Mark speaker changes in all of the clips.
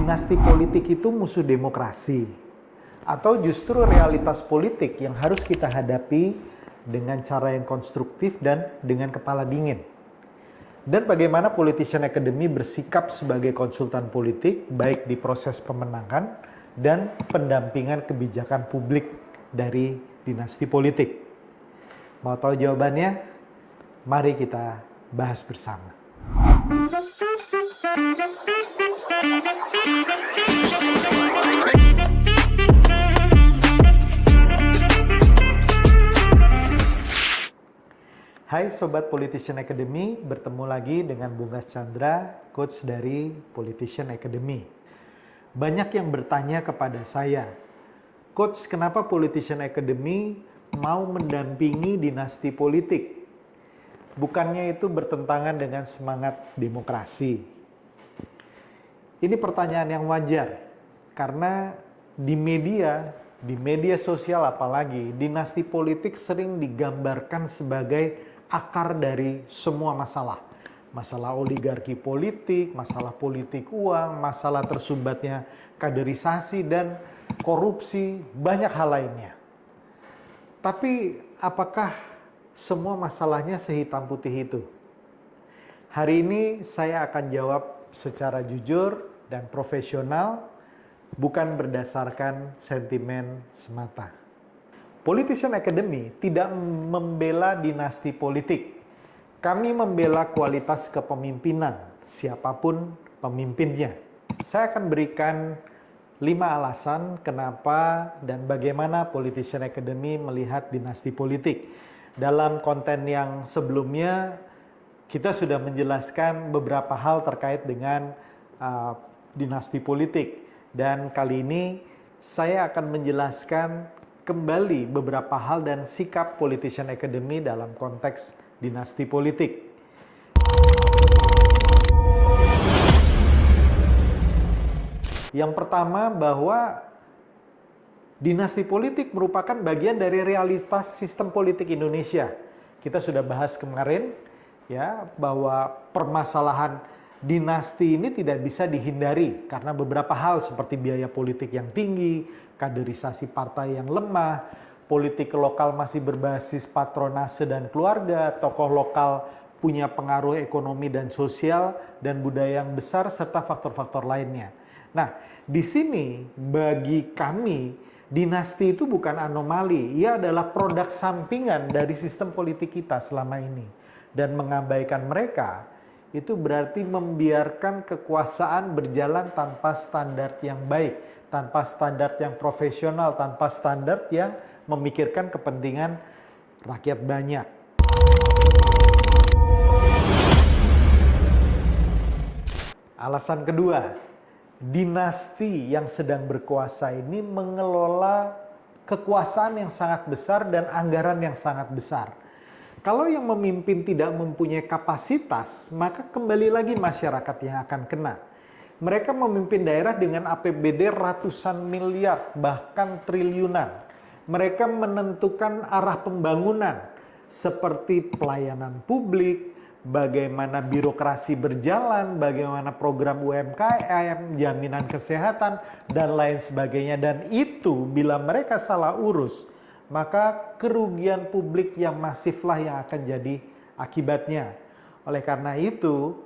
Speaker 1: dinasti politik itu musuh demokrasi? Atau justru realitas politik yang harus kita hadapi dengan cara yang konstruktif dan dengan kepala dingin? Dan bagaimana Politician Academy bersikap sebagai konsultan politik, baik di proses pemenangan dan pendampingan kebijakan publik dari dinasti politik? Mau tahu jawabannya? Mari kita bahas bersama. Hai Sobat Politician Academy, bertemu lagi dengan Bunggas Chandra, Coach dari Politician Academy. Banyak yang bertanya kepada saya, Coach, kenapa Politician Academy mau mendampingi dinasti politik? Bukannya itu bertentangan dengan semangat demokrasi? Ini pertanyaan yang wajar, karena di media sosial apalagi, dinasti politik sering digambarkan sebagai akar dari semua masalah. Masalah oligarki politik, masalah politik uang, masalah tersumbatnya kaderisasi dan korupsi, banyak hal lainnya. Tapi apakah semua masalahnya sehitam putih itu? Hari ini saya akan jawab secara jujur dan profesional, bukan berdasarkan sentimen semata. Politician Academy tidak membela dinasti politik. Kami membela kualitas kepemimpinan, siapapun pemimpinnya. Saya akan berikan 5 alasan kenapa dan bagaimana Politician Academy melihat dinasti politik. Dalam konten yang sebelumnya, kita sudah menjelaskan beberapa hal terkait dengan dinasti politik. Dan kali ini saya akan menjelaskan kembali beberapa hal dan sikap Politician Academy dalam konteks dinasti politik. Yang pertama, bahwa dinasti politik merupakan bagian dari realitas sistem politik Indonesia. Kita sudah bahas kemarin ya, bahwa permasalahan dinasti ini tidak bisa dihindari karena beberapa hal seperti biaya politik yang tinggi, kaderisasi partai yang lemah, politik lokal masih berbasis patronase dan keluarga, tokoh lokal punya pengaruh ekonomi dan sosial dan budaya yang besar, serta faktor-faktor lainnya. Nah, di sini bagi kami, dinasti itu bukan anomali, ia adalah produk sampingan dari sistem politik kita selama ini. Dan mengabaikan mereka, itu berarti membiarkan kekuasaan berjalan tanpa standar yang baik, tanpa standar yang profesional, tanpa standar yang memikirkan kepentingan rakyat banyak. Alasan kedua, dinasti yang sedang berkuasa ini mengelola kekuasaan yang sangat besar dan anggaran yang sangat besar. Kalau yang memimpin tidak mempunyai kapasitas, maka kembali lagi masyarakat yang akan kena. Mereka memimpin daerah dengan APBD ratusan miliar, bahkan triliunan. Mereka menentukan arah pembangunan seperti pelayanan publik, bagaimana birokrasi berjalan, bagaimana program UMKM, jaminan kesehatan, dan lain sebagainya. Dan itu bila mereka salah urus, maka kerugian publik yang masiflah yang akan jadi akibatnya. Oleh karena itu,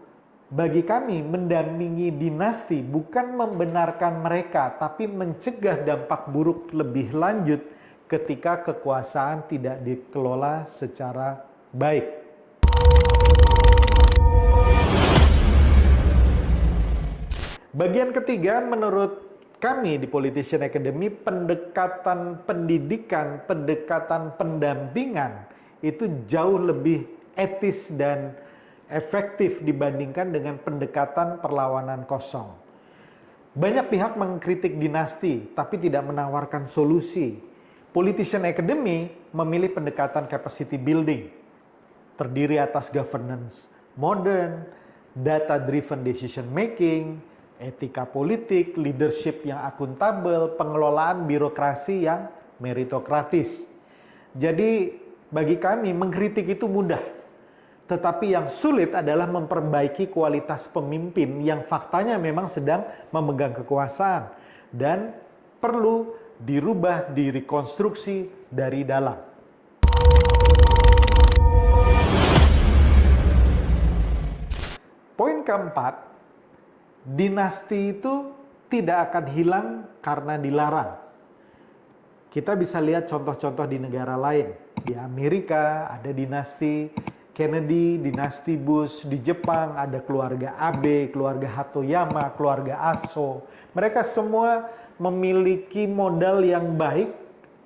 Speaker 1: bagi kami mendampingi dinasti bukan membenarkan mereka, tapi mencegah dampak buruk lebih lanjut ketika kekuasaan tidak dikelola secara baik. Bagian ketiga, menurut kami di Politician Academy, pendekatan pendidikan, pendekatan pendampingan itu jauh lebih etis dan efektif dibandingkan dengan pendekatan perlawanan kosong. Banyak pihak mengkritik dinasti, tapi tidak menawarkan solusi. Politician Academy memilih pendekatan capacity building, terdiri atas governance modern, data-driven decision making, etika politik, leadership yang akuntabel, pengelolaan birokrasi yang meritokratis. Jadi bagi kami mengkritik itu mudah, Tetapi yang sulit adalah memperbaiki kualitas pemimpin yang faktanya memang sedang memegang kekuasaan dan perlu dirubah, direkonstruksi dari dalam. Poin keempat, dinasti itu tidak akan hilang karena dilarang. Kita bisa lihat contoh-contoh di negara lain. Di Amerika ada dinasti Kennedy, dinasti Bush. Di Jepang ada keluarga Abe, keluarga Hatoyama, keluarga Aso. Mereka semua memiliki modal yang baik,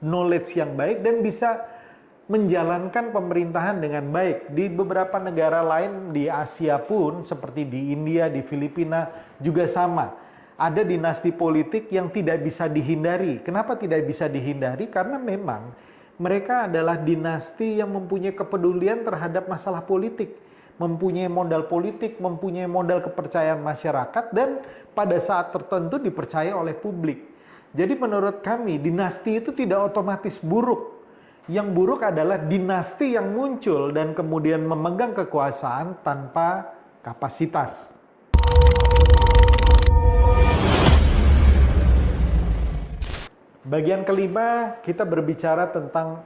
Speaker 1: knowledge yang baik, dan bisa menjalankan pemerintahan dengan baik. Di beberapa negara lain di Asia pun, seperti di India, di Filipina, juga sama. Ada dinasti politik yang tidak bisa dihindari. Kenapa tidak bisa dihindari? Karena memang mereka adalah dinasti yang mempunyai kepedulian terhadap masalah politik, mempunyai modal politik, mempunyai modal kepercayaan masyarakat, dan pada saat tertentu dipercaya oleh publik. Jadi menurut kami, dinasti itu tidak otomatis buruk. Yang buruk adalah dinasti yang muncul dan kemudian memegang kekuasaan tanpa kapasitas. Bagian kelima, kita berbicara tentang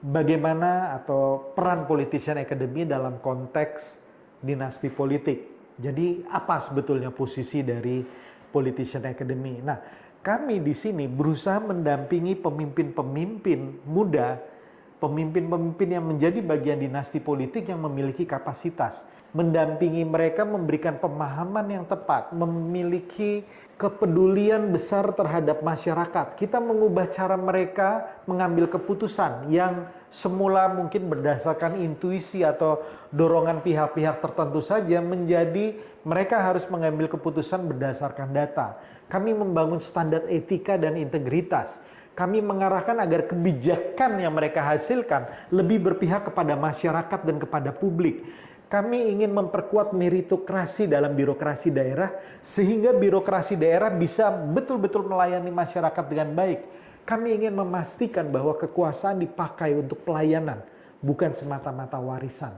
Speaker 1: bagaimana atau peran politician academy dalam konteks dinasti politik. Jadi apa sebetulnya posisi dari politician academy? Nah, kami di sini berusaha mendampingi pemimpin-pemimpin muda, pemimpin-pemimpin yang menjadi bagian dinasti politik yang memiliki kapasitas. Mendampingi mereka, memberikan pemahaman yang tepat, memiliki kepedulian besar terhadap masyarakat. Kita mengubah cara mereka mengambil keputusan yang semula mungkin berdasarkan intuisi atau dorongan pihak-pihak tertentu saja menjadi mereka harus mengambil keputusan berdasarkan data. Kami membangun standar etika dan integritas. Kami mengarahkan agar kebijakan yang mereka hasilkan lebih berpihak kepada masyarakat dan kepada publik. Kami ingin memperkuat meritokrasi dalam birokrasi daerah sehingga birokrasi daerah bisa betul-betul melayani masyarakat dengan baik. Kami ingin memastikan bahwa kekuasaan dipakai untuk pelayanan, bukan semata-mata warisan.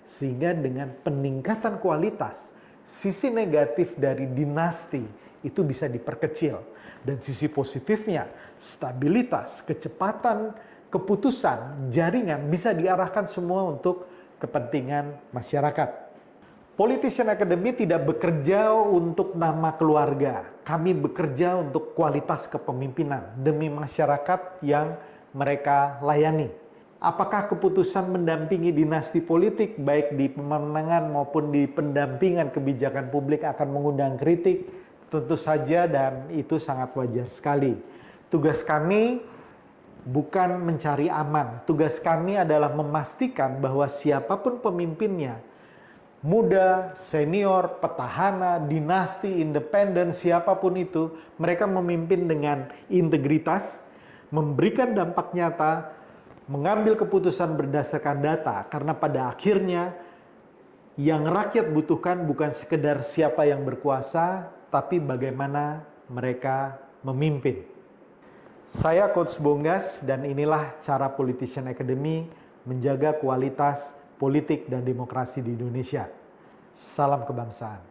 Speaker 1: Sehingga dengan peningkatan kualitas, sisi negatif dari dinasti itu bisa diperkecil. Dan sisi positifnya, stabilitas, kecepatan, keputusan, jaringan bisa diarahkan semua untuk kepentingan masyarakat. Politician Academy tidak bekerja untuk nama keluarga. Kami bekerja untuk kualitas kepemimpinan demi masyarakat yang mereka layani. Apakah keputusan mendampingi dinasti politik baik di pemenangan maupun di pendampingan kebijakan publik akan mengundang kritik? Tentu saja, dan itu sangat wajar sekali. Tugas kami bukan mencari aman. Tugas kami adalah memastikan bahwa siapapun pemimpinnya, muda, senior, petahana, dinasti, independen, siapapun itu, mereka memimpin dengan integritas, memberikan dampak nyata, mengambil keputusan berdasarkan data. Karena pada akhirnya yang rakyat butuhkan bukan sekedar siapa yang berkuasa, tapi bagaimana mereka memimpin. Saya Coach Bonggas dan inilah cara Politician Academy menjaga kualitas politik dan demokrasi di Indonesia. Salam kebangsaan.